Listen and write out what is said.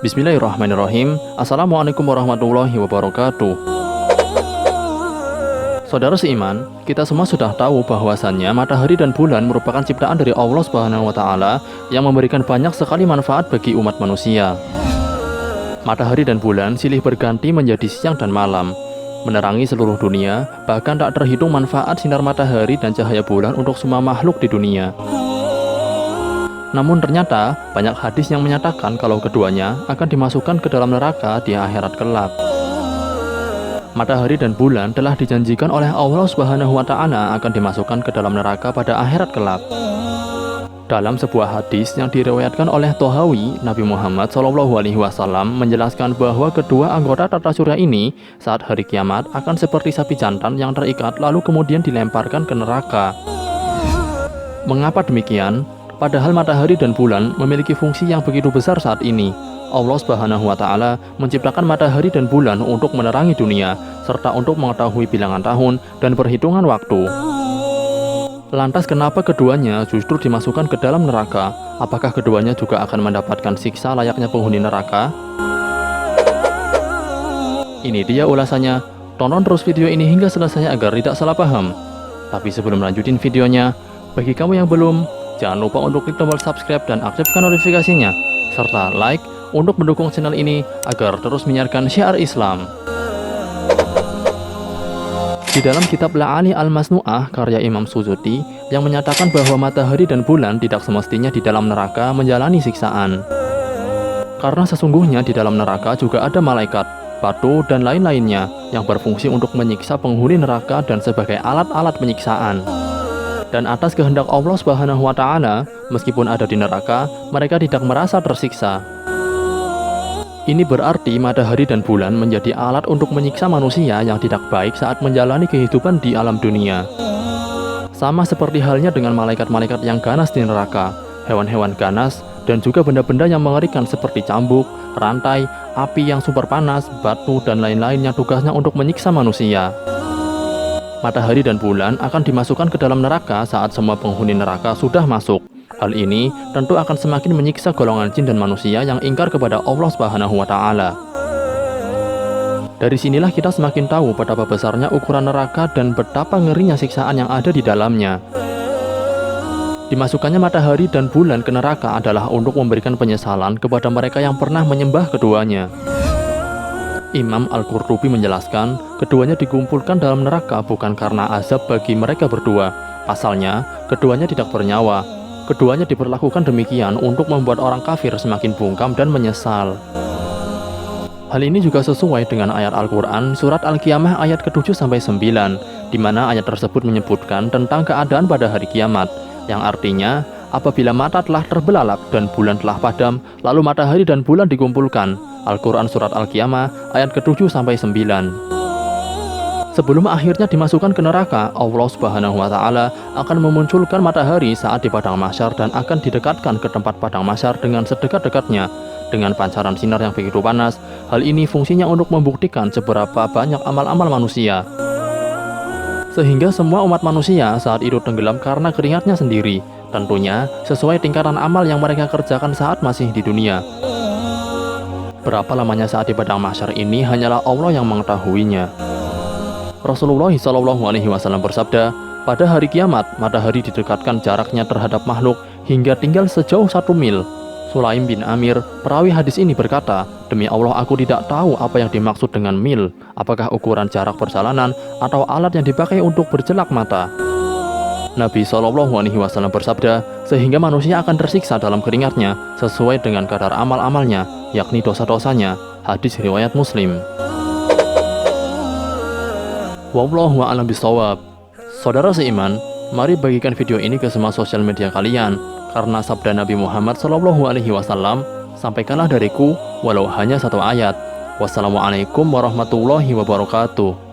Bismillahirrahmanirrahim. Assalamualaikum warahmatullahi wabarakatuh. Saudara seiman, kita semua sudah tahu bahwasannya matahari dan bulan merupakan ciptaan dari Allah Subhanahu wa Ta'ala yang memberikan banyak sekali manfaat bagi umat manusia. Matahari dan bulan silih berganti menjadi siang dan malam, menerangi seluruh dunia, bahkan tak terhitung manfaat sinar matahari dan cahaya bulan untuk semua makhluk di dunia. Namun ternyata banyak hadis yang menyatakan kalau keduanya akan dimasukkan ke dalam neraka di akhirat kelak. Matahari dan bulan telah dijanjikan oleh Allah Subhanahu wa Ta'ala akan dimasukkan ke dalam neraka pada akhirat kelak. Dalam sebuah hadis yang diriwayatkan oleh Tohawi, Nabi Muhammad SAW menjelaskan bahwa kedua anggota tata surya ini saat hari kiamat akan seperti sapi jantan yang terikat lalu kemudian dilemparkan ke neraka. Mengapa demikian? Padahal matahari dan bulan memiliki fungsi yang begitu besar saat ini. Allah Subhanahu wa Ta'ala menciptakan matahari dan bulan untuk menerangi dunia, serta untuk mengetahui bilangan tahun dan perhitungan waktu. Lantas kenapa keduanya justru dimasukkan ke dalam neraka? Apakah keduanya juga akan mendapatkan siksa layaknya penghuni neraka? Ini dia ulasannya. Tonton terus video ini hingga selesai agar tidak salah paham. Tapi sebelum lanjutin videonya, bagi kamu yang belum, jangan lupa untuk klik tombol subscribe dan aktifkan notifikasinya, serta like untuk mendukung channel ini agar terus menyiarkan syiar Islam. Di dalam kitab La'ali al-Masnu'ah karya Imam Suyuti yang menyatakan bahwa matahari dan bulan tidak semestinya di dalam neraka menjalani siksaan. Karena sesungguhnya di dalam neraka juga ada malaikat, batu, dan lain-lainnya yang berfungsi untuk menyiksa penghuni neraka dan sebagai alat-alat penyiksaan. Dan atas kehendak Allah Subhanahu wa Ta'ala, meskipun ada di neraka, mereka tidak merasa tersiksa. Ini berarti matahari dan bulan menjadi alat untuk menyiksa manusia yang tidak baik saat menjalani kehidupan di alam dunia. Sama seperti halnya dengan malaikat-malaikat yang ganas di neraka, hewan-hewan ganas, dan juga benda-benda yang mengerikan seperti cambuk, rantai, api yang super panas, batu, dan lain-lain yang tugasnya untuk menyiksa manusia. Matahari dan bulan akan dimasukkan ke dalam neraka saat semua penghuni neraka sudah masuk. Hal ini tentu akan semakin menyiksa golongan jin dan manusia yang ingkar kepada Allah Subhanahu wa Ta'ala. Dari sinilah kita semakin tahu betapa besarnya ukuran neraka dan betapa ngerinya siksaan yang ada di dalamnya. Dimasukkannya matahari dan bulan ke neraka adalah untuk memberikan penyesalan kepada mereka yang pernah menyembah keduanya. Imam Al-Qurtubi menjelaskan, keduanya dikumpulkan dalam neraka bukan karena azab bagi mereka berdua. Pasalnya, keduanya tidak bernyawa. Keduanya diperlakukan demikian untuk membuat orang kafir semakin bungkam dan menyesal. Hal ini juga sesuai dengan ayat Al-Quran surat Al-Qiyamah ayat ke-7-9, di mana ayat tersebut menyebutkan tentang keadaan pada hari kiamat, yang artinya, apabila mata telah terbelalak dan bulan telah padam, lalu matahari dan bulan dikumpulkan. Al-Quran Surat Al-Qiyamah ayat ke-7-9. Sebelum akhirnya dimasukkan ke neraka, Allah Subhanahu wa Ta'ala akan memunculkan matahari saat di padang mahsyar dan akan didekatkan ke tempat padang mahsyar dengan sedekat-dekatnya. Dengan pancaran sinar yang begitu panas, hal ini fungsinya untuk membuktikan seberapa banyak amal-amal manusia. Sehingga semua umat manusia saat itu tenggelam karena keringatnya sendiri. Tentunya sesuai tingkatan amal yang mereka kerjakan saat masih di dunia. Berapa lamanya saat di padang mahsyar ini hanyalah Allah yang mengetahuinya. Rasulullah SAW bersabda, pada hari kiamat, matahari didekatkan jaraknya terhadap makhluk hingga tinggal sejauh 1 mil. Sulaim bin Amir, perawi hadis ini berkata, demi Allah aku tidak tahu apa yang dimaksud dengan mil, apakah ukuran jarak perjalanan atau alat yang dipakai untuk berjelak mata. Nabi SAW bersabda, sehingga manusia akan tersiksa dalam keringatnya sesuai dengan kadar amal-amalnya, yakni dosa-dosanya. Hadis riwayat Muslim. Wallahu a'lam bishawab. Saudara seiman, mari bagikan video ini ke semua sosial media kalian, karena sabda Nabi Muhammad SAW, sampaikanlah dariku walau hanya 1 ayat. Wassalamualaikum warahmatullahi wabarakatuh.